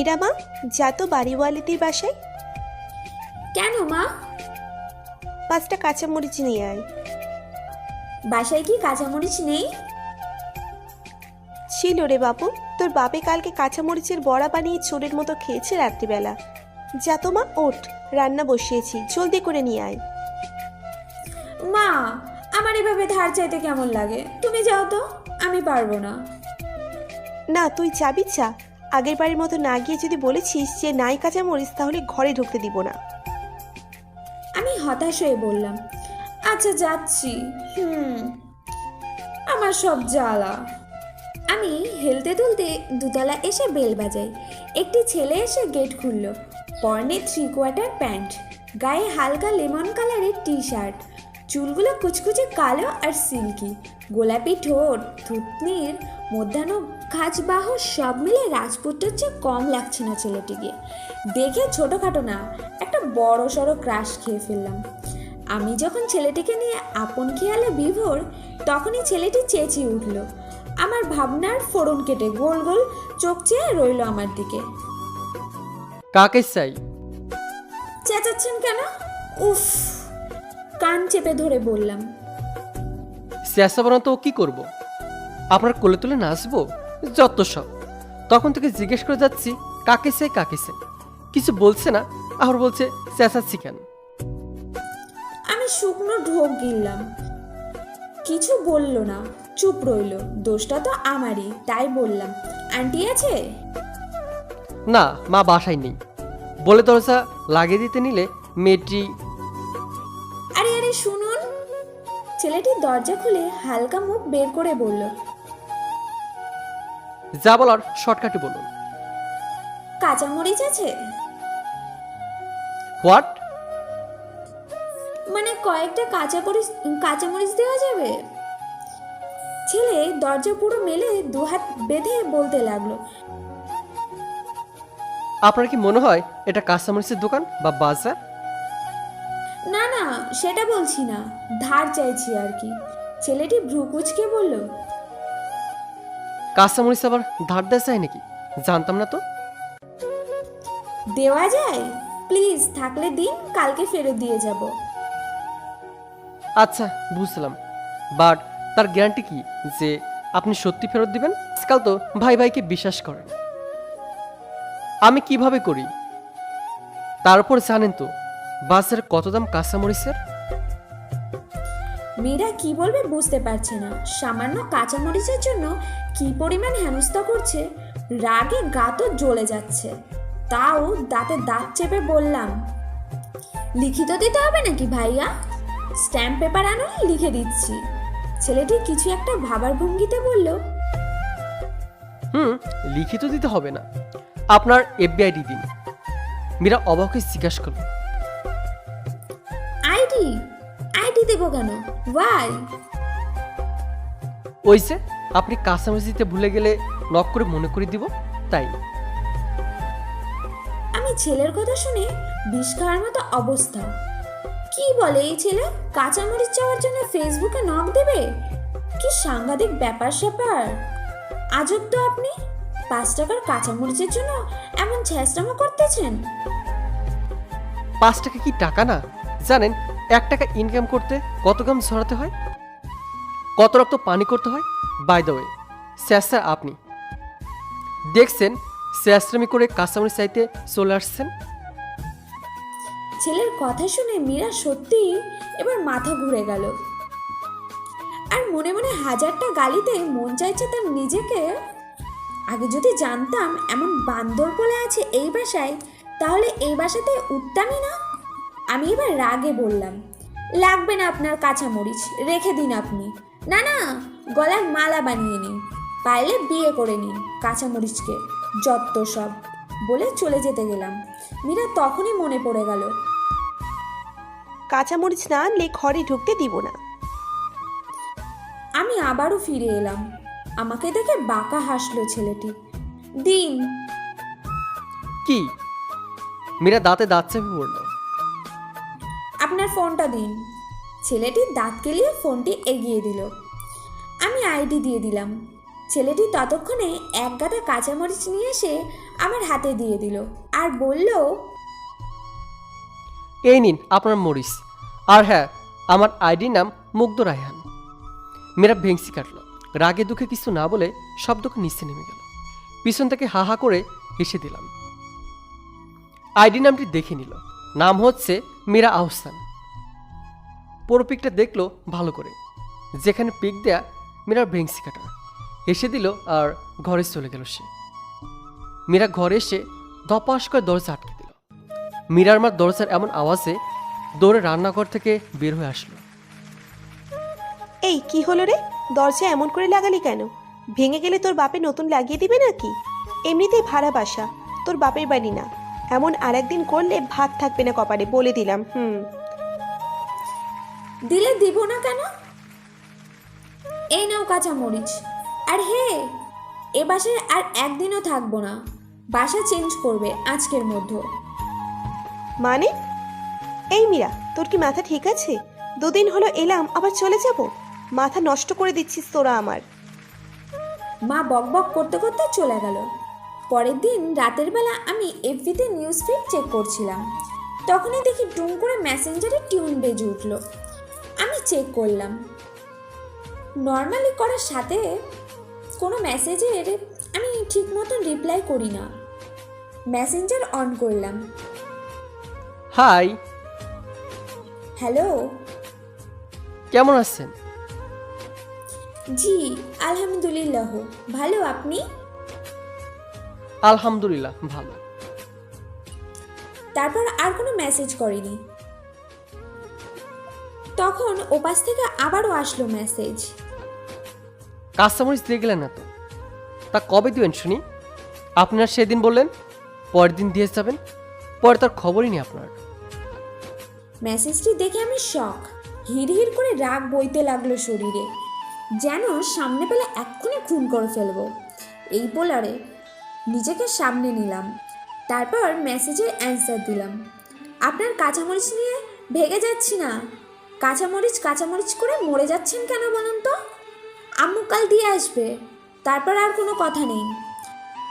মীরা মা, যা তো বাড়িওয়ালিদের বাসায়। কেন মা? 5টা কাঁচামরিচ নিয়ে আয়। বাসায় কি কাঁচামরিচ নেই? ছিল রে বাবু, তোর বাপে কালকে কাঁচামরিচের বড়া বানিয়ে চোরের মতো খেয়েছে রাত্রিবেলা। যা তো মা, ওঠ, রান্না বসিয়েছি, জলদি করে নিয়ে আয়। মা, আমার এভাবে ধার চাইতে কেমন লাগে? তুমি যাও তো, আমি পারবো না। না, তুই যাবি চা। আগের বাড়ির মতো না গিয়ে যদি বলেছিস যে নাই কাঁচামরিচ, তাহলে ঘরে ঢুকতে দিব না। আমি হতাশ হয়ে বললাম, আচ্ছা যাচ্ছি। আমার সব জ্বালা। আমি হেলতে দুলতে দুতলা এসে বেল বাজাই। একটি ছেলে এসে গেট খুলল। পরনে 3/4 প্যান্ট, গায়ে হালকা লেমন কালারের টি শার্ট, চুলগুলো কুচকুচে কালো আর সিল্কি, গোলাপি ঠোঁট, থুতনির মধ্যাহ্ন খাজবাহ সব মিলে রাজপুত্রের চেয়ে কম লাগছে না ছেলেটিকে। দেখে ছোটোখাটো না, একটা বড় সড়ো ক্রাশ খেয়ে ফেললাম। আমি যখন ছেলেটিকে নিয়ে আপন খেয়ালে বিভোর, তখনই ছেলেটি চেঁচিয়ে উঠল। আমার ভাবনার ফোড়ন কেটে গোল গোল চোখ চেয়ে রইল আমার দিকে। কাকে চাই? চেঁচাচ্ছেন কেন? উফ! কান চেপে ধরে বললাম, চেঁচাবো তো কি করব? আপনার কোলে তুলে নাচবো? যত সব। তখন থেকে জিজ্ঞেস করে যাচ্ছি কাকে চাই কাকে চাই, কিছু বলছে না, আবার বলছে চেঁচাচ্ছি কেন। আমি শুকনো ঢোক গিললাম। কিছু বলল না, চুপ রইল। দোষটা তো আমারই, তাই বললাম, আন্টি আছে? না, মা বাসায় নেই। বলে দরজা লাগিয়ে দিতে নিলে মেয়েটি আরে আরে শুনুন। ছেলেটি দরজা খুলে হালকা মুখ বের করে বলল, যা বলার শর্টকাটে বলুন। কাঁচামরিচ আছে? হোয়াট? মানে কয়েকটা কাঁচামরিচ দেওয়া যাবে? ছেলে দরজা পুরো মেলে দুহাত বেঁধে বলতে লাগলো, আপনার কি মনে হয় এটা কাঁচামরিচের দোকান বা বাজার? না না, সেটা বলছি না, ধার চাইছি আর কি। ছেলেটি ভ্রু কুঁচকে বলল, কাঁচামরিচ আবার ধার দেওয়া যায় নাকি? জানতাম না তো। দেওয়া যায়? প্লিজ, থাকলে দিন, কালকে ফেরত দিয়ে যাব। আচ্ছা বুঝলাম, বাট তার গ্যারান্টি কি যে আপনি সত্যি ফেরত দিবেন? আজকাল তো ভাই ভাইকে বিশ্বাস করেন। আমি কিভাবে করি? তার উপর জানেন তো বাজারে কত দাম কাঁচামরিচের। মেয়েরা কি বলবে বুঝতে পারছে না। সামান্য কাঁচামরিচের জন্য কি পরিমাণ হেনস্থা করছে। রাগে গা তো জ্বলে যাচ্ছে। তাও দাঁতে দাঁত চেপে বললাম, লিখিত দিতে হবে নাকি ভাইয়া? স্ট্যাম্প পেপার আনো, লিখে দিচ্ছি। ছেলেটি কিছু একটা ভাবার ভঙ্গিতে বলল, লিখিত দিতে হবে না, আপনার এফবিআইডি দিন। মীরা অবাক হয়ে জিজ্ঞাসা করল, আইডি? আইডি দেবো কেন? ওয়াই? ওই যে আপনি কাঁচামরিচ দিতে ভুলে গেলে নক করে মনে করে দিব, তাই। আমি ছেলের কথা শুনে বিষ খাওয়ার মতো অবস্থা। কি বলে এই ছেলে? কাঁচামরিচ চাওয়ার জন্য ফেসবুকে নক দেবে? কি সাংঘাতিক ব্যাপার স্যাপার। আজব তো আপনি, 5 টাকার কাঁচামরিচের জন্য এমন ছ্যাঁচড়ামো করতেছেন। 5 টাকা কি টাকা না? জানেন 1 টাকা ইনকাম করতে কত গ্রাম ছড়াতে হয়, কত রক্ত পানি করতে হয়? বাই দ্য ওয়ে, স্যার আপনি দেখছেন স্যাস্ত্রামি করে কাঁচামরিচ চাইতে চলে আসছেন। ছেলের কথা শুনে মীরা সত্যি এবার মাথা ঘুরে গেল। আর মনে মনে হাজারটা গালিতে মন চাইছে তার নিজেকে। আগে যদি জানতাম এমন বান্দর বলে আছে এই বাসায়, তাহলে এই বাসাতে উঠতামই না। আমি এবার রাগে বললাম, লাগবে না আপনার কাঁচামরিচ, রেখে দিন আপনি। না না, গলার মালা বানিয়ে নিন, পারলে বিয়ে করে নিন কাঁচামরিচকে, যত সব। বলে চলে যেতে গেলাম। মীরা তখনই মনে পড়ে গেল, কাঁচামরিচ না আনলে ঘরে ঢুকতে দিব না। আমি আবারও ফিরে এলাম। আমাকে দেখে বাঁকা হাসলো ছেলেটি। দিন। কি? মীরা দাঁতে দাঁত চেপে পড়ল। আপনার ফোনটা দিন। ছেলেটি দাঁত কেলিয়ে ফোনটি এগিয়ে দিল। আমি আইডি দিয়ে দিলাম। ছেলেটি ততক্ষণে এক গাদা কাঁচামরিচ নিয়ে এসে আমার হাতে দিয়ে দিল আর বলল, এই নিন আপনার মরিচ। আর হ্যাঁ, আমার আইডির নাম মুগ্ধ রায়হান। মেয়েরা ভেংসি কাটল। রাগে দুঃখে কিছু না বলে শব্দকে নিচে নেমে গেল। পিছন থেকে হা হা করে হেসে দিলাম। আইডি নামটি দেখে নিল। নাম হচ্ছে মীরা আহসান। পুরো পিকটা দেখলো ভালো করে, যেখানে পিক দেয়া মীরার ভেংসি কাটা। হেসে দিল আর ঘরে চলে গেল সে। মীরা ঘরে এসে ধপাস করে দরজা আটকে দিল। মীরার মার দরজার এমন আওয়াজে দৌড়ে রান্নাঘর থেকে বের হয়ে আসলো। এই কি হলো রে, দরজা এমন করে লাগালি কেন? ভেঙে গেলে তোর বাপে নতুন লাগিয়ে দিবে নাকি? এমনিতেই ভাড়া বাসা, তোর বাপের বাড়ি না। এমন আর একদিন করলে ভাত থাকবে না কপালে, বলে দিলাম। দিলে দিব না কেন? এই নাও কাঁচামরিচ। আর হে, এ বাসায় আর একদিনও থাকবো না, বাসা চেঞ্জ করবে আজকের মধ্যে। মানে? এই মীরা, তোর কি মাথা ঠিক আছে? 2 দিন হলো এলাম, আবার চলে যাব? মাথা নষ্ট করে দিচ্ছিস তোরা আমার। মা বকবক করতে করতে চলে গেল। পরের দিন রাতের বেলা আমি এফবিতে নিউজ ফিড চেক করছিলাম। তখনই দেখি টুং করে মেসেঞ্জারে টিউন বেজে উঠল। আমি চেক করলাম। নর্মালি করার সাথে কোনো মেসেজের আমি ঠিক মতন রিপ্লাই করি না। মেসেঞ্জার অন করলাম। Hi, hello. কেমন আছেন? জি আলহামদুলিল্লাহ, ভালো। আপনি? আলহামদুলিল্লাহ ভালো। তারপর আর কোনো মেসেজ করিনি। তখন ওপাশ থেকে আবারও আসলো মেসেজ। কাঁচামরিচ দিয়ে গেলেন না তো? তা কবে দিবেন শুনি? আপনার সেদিন বললেন পরের দিন দিয়ে যাবেন, পরে তার খবরই নেই আপনার। মেসেজটি দেখে আমি শক। হিড় করে রাগ বইতে লাগলো শরীরে, যেন সামনে পেলে এক্ষুনি খুন করে ফেলবো। এই পোলারে নিজেকে সামনে নিলাম। তারপর মেসেজের অ্যান্সার দিলাম। আপনার কাঁচামরিচ নিয়ে ভেগে যাচ্ছি না। কাঁচামরিচ করে মরে যাচ্ছেন কেন বলুন তো? আম্মু কাল দিয়ে আসবে। তারপর আর কোনো কথা নেই।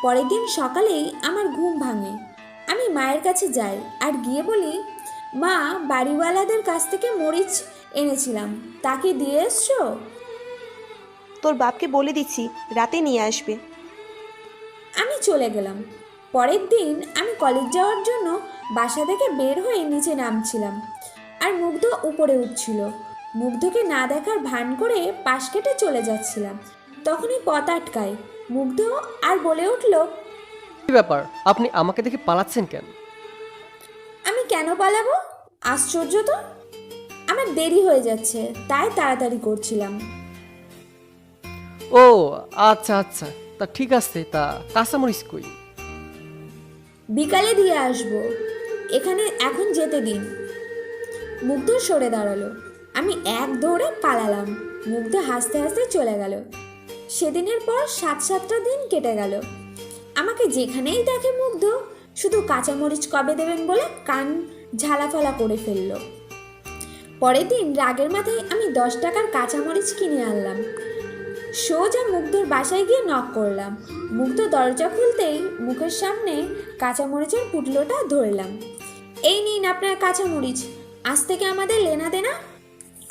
পরের দিন সকালেই আমার ঘুম ভাঙে। আমি মায়ের কাছে যাই আর গিয়ে বলি, মা, বাড়িওয়ালাদের কাছ থেকে মরিচ এনেছিলাম, তাকে দিয়ে এসছো? তোর বাপকে বলে দিচ্ছি রাতে নিয়ে আসবে। আমি চলে গেলাম। পরের দিন আমি কলেজ যাওয়ার জন্য বাসা থেকে বের হয়ে নিচে নামছিলাম, আর মুগ্ধ উপরে উঠছিল। মুগ্ধকে না দেখার ভান করে পাশ কেটে চলে যাচ্ছিলাম। তখনই পথ আটকায় মুগ্ধ আর বলে উঠল, কি ব্যাপার, আপনি আমাকে দেখে পালাচ্ছেন কেন? আমি কেন পালাবো? আশ্চর্য তো! আমার দেরি হয়ে যাচ্ছে, তাই তাড়াতাড়ি করছিলাম। ও আচ্ছা আচ্ছা, তা ঠিক আছে। তা কাঁচামরিচ কই? বিকালে দিয়ে আসবো, এখানে এখন যেতে দিন। মুগ্ধ সরে দাঁড়ালো। আমি এক দৌড়ে পালালাম। মুগ্ধ হাসতে হাসতে চলে গেল। সেদিনের পর 7-7টা দিন কেটে গেল। আমাকে যেখানেই দেখে মুগ্ধ শুধু কাঁচামরিচ কবে দেবেন বলে কান ঝালাফালা করে ফেললো। পরের দিন রাগের মাথায় আমি 10 টাকার কাঁচামরিচ কিনে আনলাম। সোজা মুগ্ধর বাসায় গিয়ে নক করলাম। মুগ্ধ দরজা খুলতেই মুখের সামনে কাঁচামরিচের পুটলোটা ধরলাম। এই নিন আপনার কাঁচামরিচ, আজ থেকে আমাদের লেনা দেনা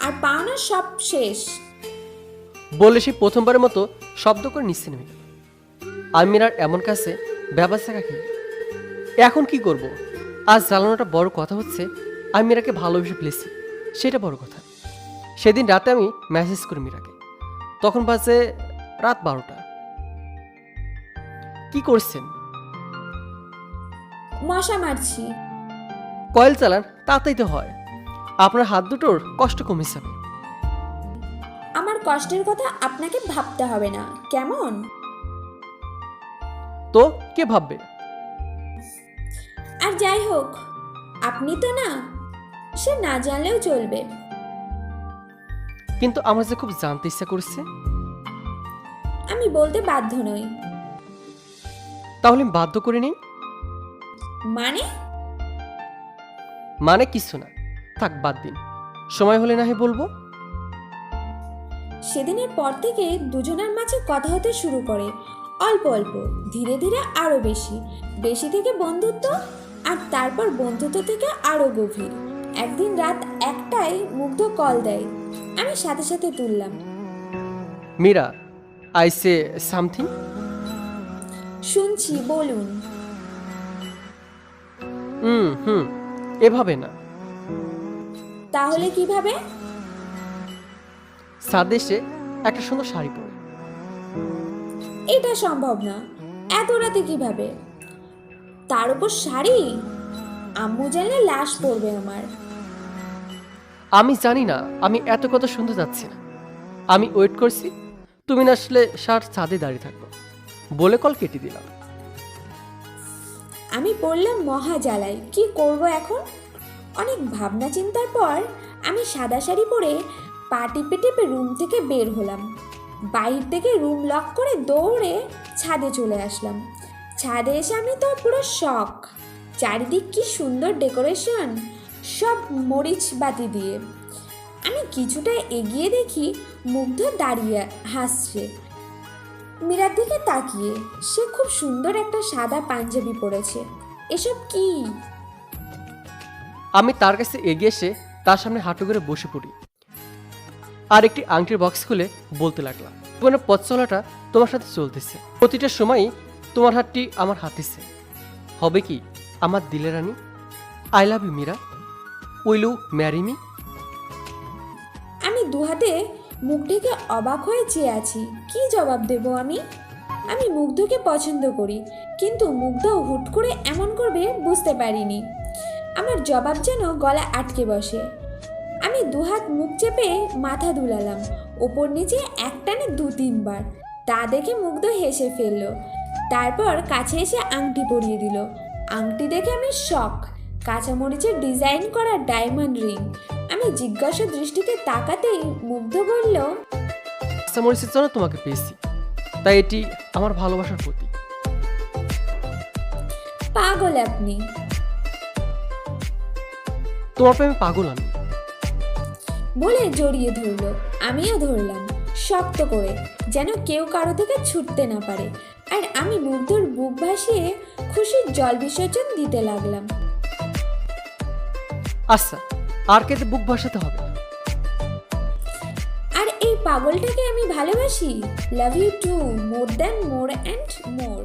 আর পাওনা সব শেষ। বলে সে প্রথমবারের মতো শব্দ করে নিচে নেমে গেল। আমি মীরার এমন কাছে ব্যবস্থা রাখি। এখন কি করব? আজ জ্বালানোটা বড় কথা হচ্ছে আমি মীরাকে ভালোবেসে ফেলেছি, সেটা বড় কথা। সেদিন রাতে আমি মেসেজ করি মীরাকে, তখন বাজে রাত 12টা। কি করছেন? মশা মারছি। কয়েল চালান, তাতেই তো হয়। আপনার হাত দুটোর কষ্ট কমে যাবে। আমার কষ্টের কথা আপনাকে ভাবতে হবে না, কেমন? তো কে ভাববে? আর যাই হোক, আপনি তো না, সে না জানলেও চলবে। কিন্তু আমার যে খুব জানতে ইচ্ছা করছে। আমি বলতে বাধ্য নই। তাহলে আমি বাধ্য করে নেই। মানে কিছু না, থাক বাদ দিন। সময় হলে না হয় বলবো। সেদিনের পর থেকে দুজনের মাঝে কথা হতে শুরু করে, অল্প অল্প, ধীরে ধীরে আরও বেশি, বেশি থেকে বন্ধুত্ব, আর তারপর বন্ধুত্ব থেকে আরও গভীর। একদিন রাত 1টায় মুগ্ধ কল দেয়, আমি সাথে সাথে তুললাম। Meera, I say something. শুনছি, বলুন। হুম, এভাবে না। তাহলে কিভাবে? সাদে এসে একটা সুন্দর শাড়ি পরে। এটা সম্ভব না, এত রাতে কিভাবে? তার উপর শাড়ি, আম্মু জানলে লাশ পড়বে আমার। আমি জানি না, আমি এত কথা শুনতে যাচ্ছি না। আমি ওয়েট করছি, তুমি না আসলে শার্ট ছাদে দাঁড়িয়ে থাকবো বলে কল কেটে দিলাম। আমি পড়লাম মহা জ্বালায়, কি করব এখন? অনেক ভাবনা চিন্তার পর আমি সাদা শাড়ি পরে পা টিপে টিপে রুম থেকে বের হলাম। বাইরে থেকে রুম লক করে দৌড়ে ছাদে চলে আসলাম। ছাদে এসে আমি তো পুরো শক। চারিদিক কি সুন্দর ডেকোরেশন, সব মরিচ বাতি দিয়ে। আমি কিছুটা এগিয়ে দেখি মুগ্ধ দাঁড়িয়ে হাসছে মীরার দিকে তাকিয়ে। সে খুব সুন্দর একটা সাদা পাঞ্জাবি পরেছে। এসব কি? আমি তার কাছে এগিয়ে এসে তার সামনে হাঁটু করে বসে পড়ি আর একটি আংটির বক্স খুলে বলতে লাগলাম, জীবনের পথ চলাটা তোমার সাথে চলতেছে, প্রতিটা সময়ই তোমার হাতটি আমার হাতেছে। হবে কি আমার দিলের রানী? I love you Meera, will you marry me? আমি দুহাতে মুখ ঢেকে অবাক হয়ে চেয়ে আছি। কি জবাব দেব আমি? আমি মুগ্ধকে পছন্দ করি, কিন্তু মুগ্ধ হুট করে এমন করবে বুঝতে পারিনি। আমার জবাব যেন গলা আটকে বসে। আমি দুহাত মুখ চেপে মাথা দুলালাম, ওপর নিচে একটানে 2-3 বার। তা দেখে মুগ্ধ হেসে ফেলল, তারপর কাছে এসে আংটি পরিয়ে দিল। আংটি দেখে আমি শক। কাঁচামরিচের ডিজাইন করা ডায়মন্ড রিং। আমি জিজ্ঞাসা দৃষ্টিতে তাকাতেই মুগ্ধ বলল, মরিচের জন্য তোমাকে পেয়েছি, তাই এটি আমার ভালোবাসার প্রতীক। পাগল আপনি। তোমার প্রেমে পাগল আমি। বলে জড়িয়ে ধরল। আমিও ধরলাম শক্ত করে, যেন কেউ কারো থেকে ছুটতে না পারে। আর আমি মুগ্ধর বুক ভাসিয়ে খুশির জল বিসর্জন দিতে লাগলাম। আচ্ছা, আর কেতে বুক ভাসাতে হবে না। আর এই পাগলটাকে আমি ভালোবাসি। Love you too, more than more and more.